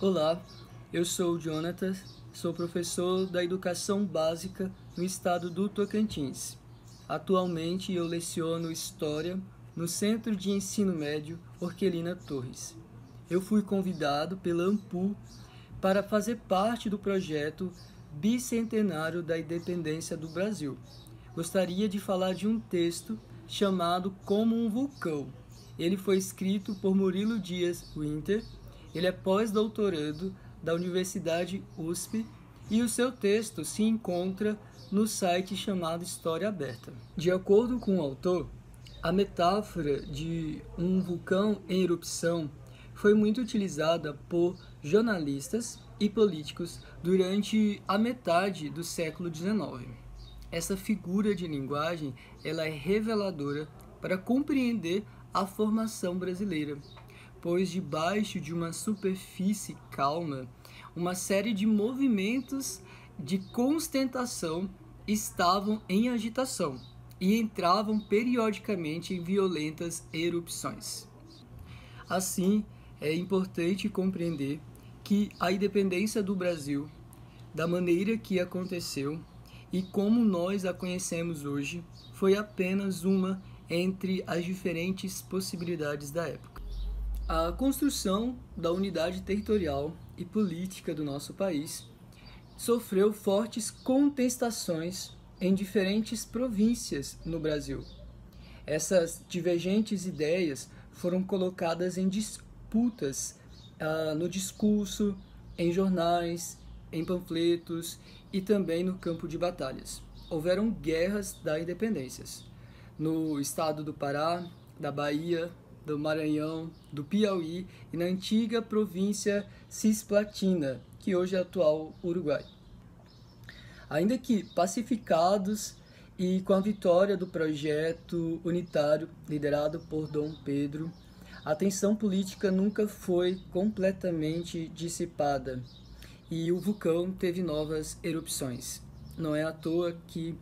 Olá, eu sou o Jonatas, sou professor da Educação Básica no estado do Tocantins. Atualmente eu leciono História no Centro de Ensino Médio Orquelina Torres. Eu fui convidado pela AMPU para fazer parte do projeto Bicentenário da Independência do Brasil. Gostaria de falar de um texto chamado Como um Vulcão. Ele foi escrito por Murilo Dias Winter. Ele é pós-doutorando da Universidade USP e o seu texto se encontra no site chamado História Aberta. De acordo com o autor, a metáfora de um vulcão em erupção foi muito utilizada por jornalistas e políticos durante a metade do século XIX. Essa figura de linguagem ela é reveladora para compreender a formação brasileira, pois debaixo de uma superfície calma, uma série de movimentos de constatação estavam em agitação e entravam periodicamente em violentas erupções. Assim, é importante compreender que a independência do Brasil, da maneira que aconteceu e como nós a conhecemos hoje, foi apenas uma entre as diferentes possibilidades da época. A construção da unidade territorial e política do nosso país sofreu fortes contestações em diferentes províncias no Brasil. Essas divergentes ideias foram colocadas em disputas no discurso, em jornais, em panfletos e também no campo de batalhas. Houveram guerras da independência no estado do Pará, da Bahia, do Maranhão, do Piauí e na antiga província Cisplatina, que hoje é atual Uruguai. Ainda que pacificados e com a vitória do projeto unitário liderado por Dom Pedro, a tensão política nunca foi completamente dissipada e o vulcão teve novas erupções. Não é à toa que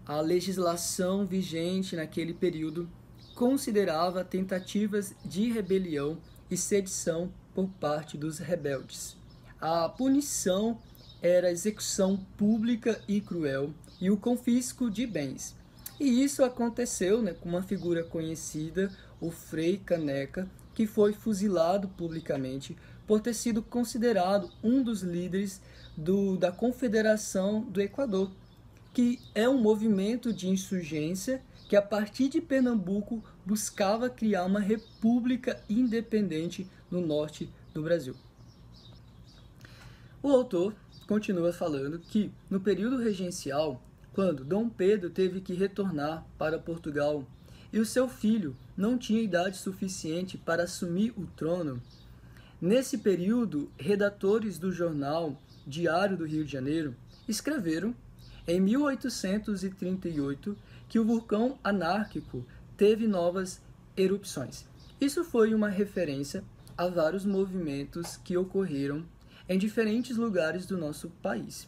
a legislação vigente naquele período considerava tentativas de rebelião e sedição por parte dos rebeldes. A punição era a execução pública e cruel e o confisco de bens. E isso aconteceu com uma figura conhecida, o Frei Caneca, que foi fuzilado publicamente por ter sido considerado um dos líderes da Confederação do Equador, que é um movimento de insurgência que a partir de Pernambuco buscava criar uma república independente no norte do Brasil. O autor continua falando que, no período regencial, quando Dom Pedro teve que retornar para Portugal e o seu filho não tinha idade suficiente para assumir o trono, nesse período, redatores do jornal Diário do Rio de Janeiro escreveram, em 1838, que o vulcão anárquico teve novas erupções. Isso foi uma referência a vários movimentos que ocorreram em diferentes lugares do nosso país.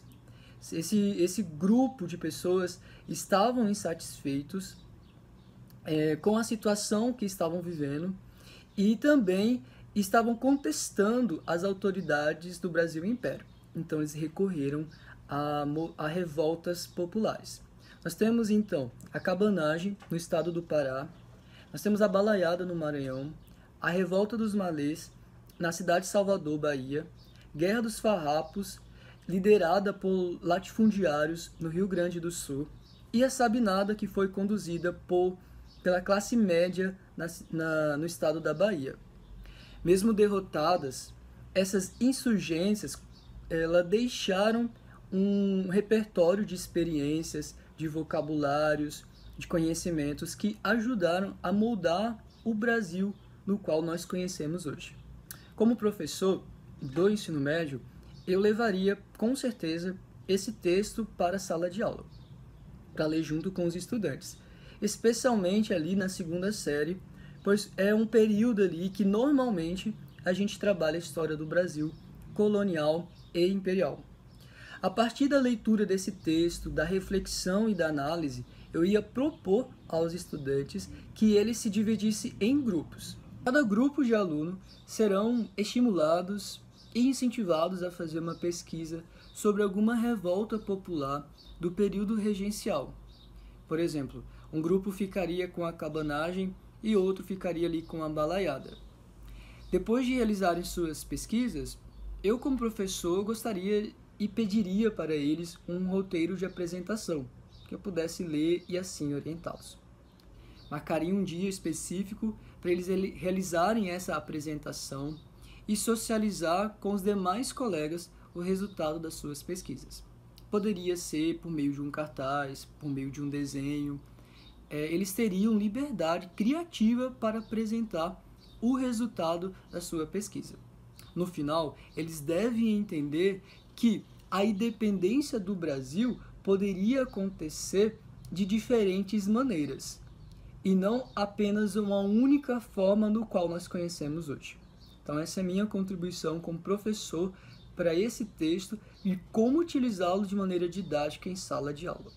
Esse grupo de pessoas estavam insatisfeitos com a situação que estavam vivendo e também estavam contestando as autoridades do Brasil Império. Então eles recorreram a revoltas populares. Nós temos então a cabanagem no estado do Pará, nós temos a balaiada no Maranhão, a revolta dos malês na cidade de Salvador, Bahia, Guerra dos Farrapos, liderada por latifundiários no Rio Grande do Sul, e a Sabinada, que foi conduzida pela classe média no estado da Bahia. Mesmo derrotadas, essas insurgências deixaram um repertório de experiências, de vocabulários, de conhecimentos que ajudaram a moldar o Brasil no qual nós conhecemos hoje. Como professor do ensino médio, eu levaria com certeza esse texto para a sala de aula, para ler junto com os estudantes, especialmente ali na segunda série, pois é um período ali que normalmente a gente trabalha a história do Brasil colonial e imperial. A partir da leitura desse texto, da reflexão e da análise, eu ia propor aos estudantes que eles se dividissem em grupos. Cada grupo de alunos serão estimulados e incentivados a fazer uma pesquisa sobre alguma revolta popular do período regencial. Por exemplo, um grupo ficaria com a cabanagem e outro ficaria ali com a balaiada. Depois de realizarem suas pesquisas, eu como professor gostaria e pediria para eles um roteiro de apresentação, que eu pudesse ler e assim orientá-los. Marcaria um dia específico para eles realizarem essa apresentação e socializar com os demais colegas o resultado das suas pesquisas. Poderia ser por meio de um cartaz, por meio de um desenho. Eles teriam liberdade criativa para apresentar o resultado da sua pesquisa. No final, eles devem entender que a independência do Brasil poderia acontecer de diferentes maneiras, e não apenas uma única forma no qual nós conhecemos hoje. Então essa é a minha contribuição como professor para esse texto e como utilizá-lo de maneira didática em sala de aula.